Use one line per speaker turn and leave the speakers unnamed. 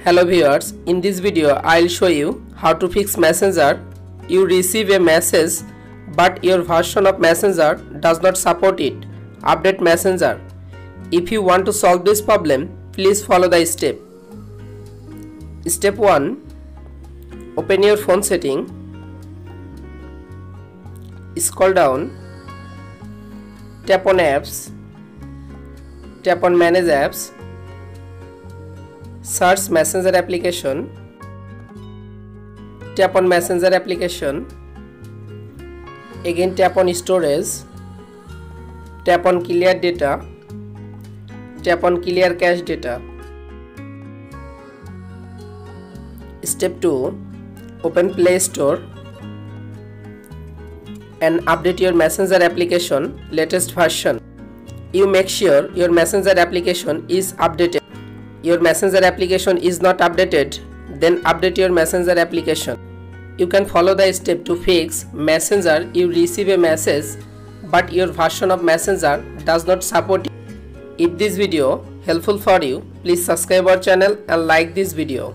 Hello viewers, in this video I'll show you how to fix Messenger. You receive a message but your version of Messenger does not support it. Update Messenger. If you want to solve this problem, please follow the step. Step 1. Open your phone setting. Scroll down. Tap on apps. Tap on manage apps. Search Messenger application. Tap on Messenger application. Again tap on storage. Tap on clear data. Tap on clear cache data. Step 2. Open Play Store and update your Messenger application latest version. You make sure your Messenger application is updated. Your Messenger application is not updated, then update your Messenger application. You can follow the step to fix Messenger. You receive a message but your version of Messenger does not support it. If this video helpful for you, please subscribe our channel and like this video.